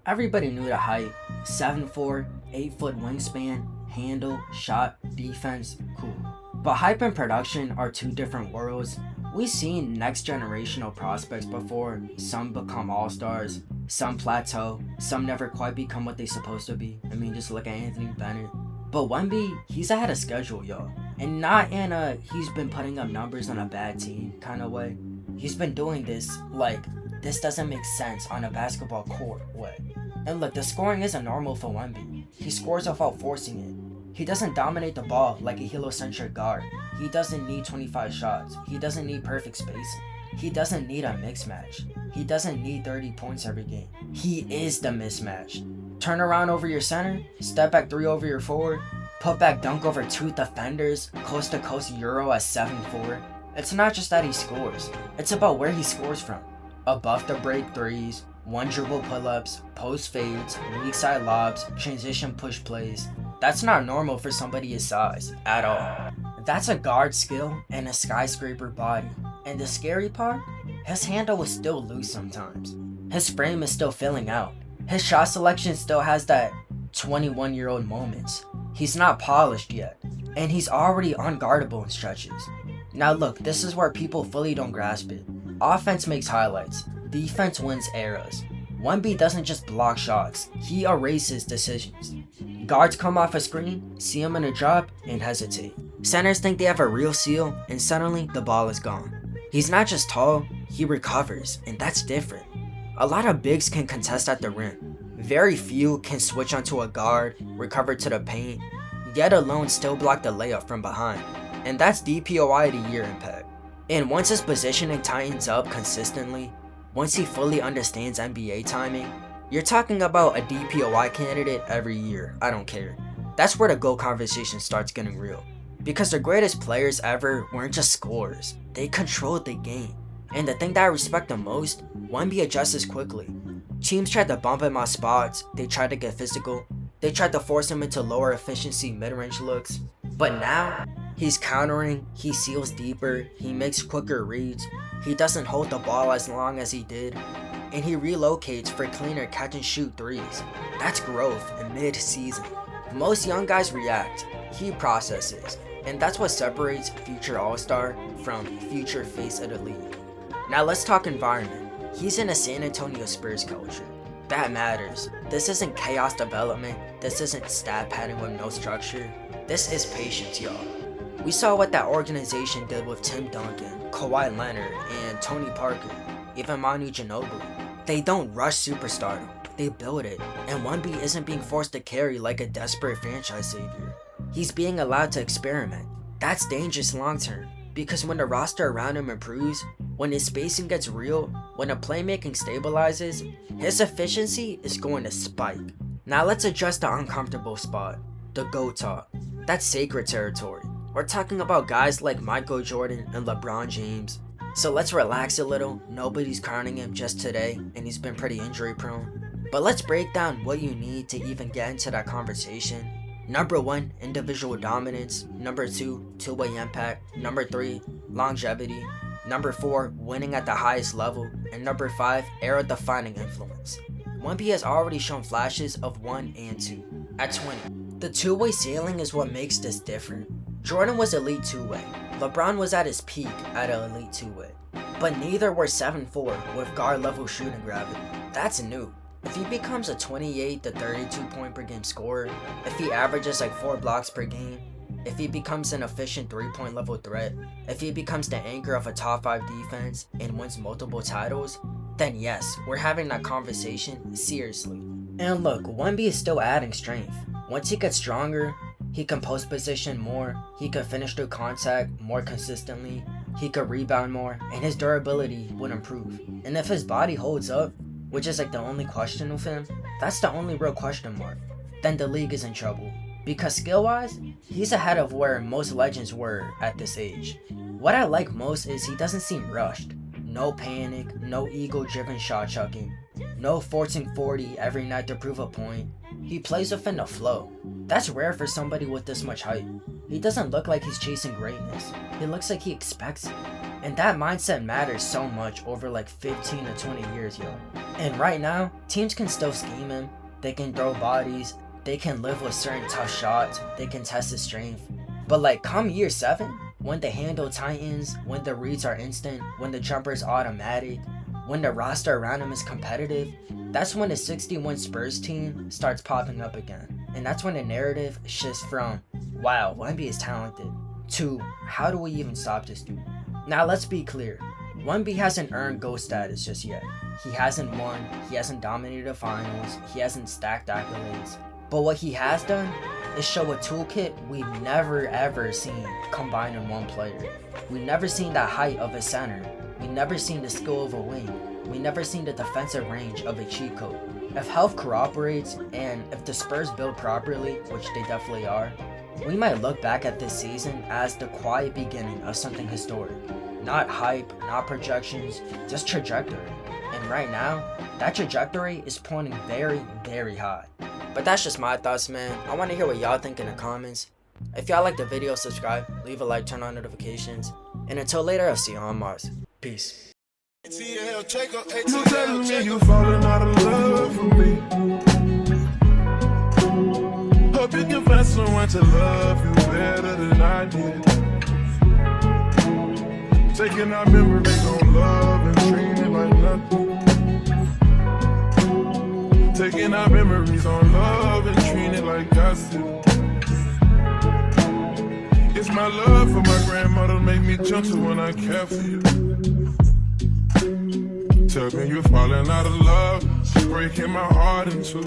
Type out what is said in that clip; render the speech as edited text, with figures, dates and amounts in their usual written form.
Everybody knew the height. 7'4", 8-foot wingspan, handle, shot, defense, cool. But hype and production are two different worlds. We've seen next generational prospects before. Some become all-stars, some plateau, some never quite become what they supposed to be. I mean, just look at Anthony Bennett. But Wemby, he's ahead of schedule, yo. And not in a he's been putting up numbers on a bad team kind of way. He's been doing this like, this doesn't make sense on a basketball court way. And look, the scoring isn't normal for Wemby. He scores without forcing it. He doesn't dominate the ball like a heliocentric guard. He doesn't need 25 shots. He doesn't need perfect spacing. He doesn't need a mix match. He doesn't need 30 points every game. He is the mismatch. Turn around over your center, step back 3 over your forward, put back dunk over 2 defenders, coast to coast Euro at 7'4". It's not just that he scores. It's about where he scores from. Above the break threes, one dribble pull-ups, post fades, weak side lobs, transition push plays. That's not normal for somebody his size, at all. That's a guard skill and a skyscraper body. And the scary part? His handle is still loose sometimes. His frame is still filling out. His shot selection still has that 21-year-old moments. He's not polished yet. And he's already unguardable in stretches. Now look, this is where people fully don't grasp it. Offense makes highlights. Defense wins eras. Wemby doesn't just block shots, he erases decisions. Guards come off a screen, see him in a drop, and hesitate. Centers think they have a real seal, and suddenly the ball is gone. He's not just tall, he recovers, and that's different. A lot of bigs can contest at the rim. Very few can switch onto a guard, recover to the paint, yet alone still block the layup from behind. And that's DPOI of the year impact. And once his positioning tightens up consistently, once he fully understands NBA timing, you're talking about a DPOI candidate every year, I don't care. That's where the GOAT conversation starts getting real. Because the greatest players ever weren't just scorers, they controlled the game. And the thing that I respect the most, Wemby adjusts quickly. Teams tried to bump him off spots, they tried to get physical, they tried to force him into lower efficiency mid-range looks. But now, he's countering, he seals deeper, he makes quicker reads, he doesn't hold the ball as long as he did, and he relocates for cleaner catch and shoot threes. That's growth in mid-season. Most young guys react, he processes, and that's what separates future all-star from future face of the league. Now let's talk environment. He's in a San Antonio Spurs culture. That matters. This isn't chaos development, this isn't stat padding with no structure. This is patience, y'all. We saw what that organization did with Tim Duncan, Kawhi Leonard, and Tony Parker, even Manu Ginobili. They don't rush superstardom, they build it, and Wemby isn't being forced to carry like a desperate franchise savior. He's being allowed to experiment. That's dangerous long term, because when the roster around him improves, when his spacing gets real, when the playmaking stabilizes, his efficiency is going to spike. Now let's address the uncomfortable spot, the GOAT talk. That's sacred territory. We're talking about guys like Michael Jordan and LeBron James. So let's relax a little, nobody's crowning him just today, and he's been pretty injury prone. But let's break down what you need to even get into that conversation. Number 1, individual dominance. Number 2, two-way impact. Number 3, longevity. Number 4, winning at the highest level. And number 5, era-defining influence. Wemby has already shown flashes of 1 and 2. At 20, the two-way ceiling is what makes this different. Jordan was elite two-way. LeBron was at his peak at an elite two-way. But neither were 7'4" with guard-level shooting gravity. That's new. If he becomes a 28 to 32 point per game scorer, if he averages like 4 blocks per game, if he becomes an efficient 3-point level threat, if he becomes the anchor of a top 5 defense and wins multiple titles, then yes, we're having that conversation seriously. And look, Wemby is still adding strength. Once he gets stronger, he can post position more, he can finish through contact more consistently, he could rebound more, and his durability would improve. And if his body holds up, which is like the only question with him, that's the only real question mark, then the league is in trouble. Because skill-wise, he's ahead of where most legends were at this age. What I like most is he doesn't seem rushed. No panic, no ego-driven shot chucking, no forcing 40 every night to prove a point. He plays within the flow. That's rare for somebody with this much hype. He doesn't look like he's chasing greatness. He looks like he expects it. And that mindset matters so much over like 15 to 20 years, yo. And right now, teams can still scheme him, they can throw bodies, they can live with certain tough shots, they can test his strength. But like come year 7, when the handle tightens, when the reads are instant, when the jumper is automatic, when the roster around him is competitive, that's when the 61 Spurs team starts popping up again. And that's when the narrative shifts from, wow, Wemby is talented, to how do we even stop this dude? Now let's be clear, Wemby hasn't earned GOAT status just yet. He hasn't won, he hasn't dominated the finals, he hasn't stacked accolades. But what he has done is show a toolkit we've never ever seen combined in one player. We've never seen the height of a center. We've never seen the skill of a wing. We've never seen the defensive range of a cheat code. If health corroborates, and if the Spurs build properly, which they definitely are, we might look back at this season as the quiet beginning of something historic. Not hype, not projections, just trajectory. And right now, that trajectory is pointing very, very high. But that's just my thoughts, man. I want to hear what y'all think in the comments. If y'all like the video, subscribe, leave a like, turn on notifications. And until later, I'll see you on Mars. Peace. You telling me you falling out of love for me. Hope you can find someone to love you better than I did. Taking our memories on love and treating it like nothing. Taking our memories on love and treating it like gossip. It's my love for my grandmother make me gentle when I care for you. Tell me you're falling out of love, she's breaking my heart in two.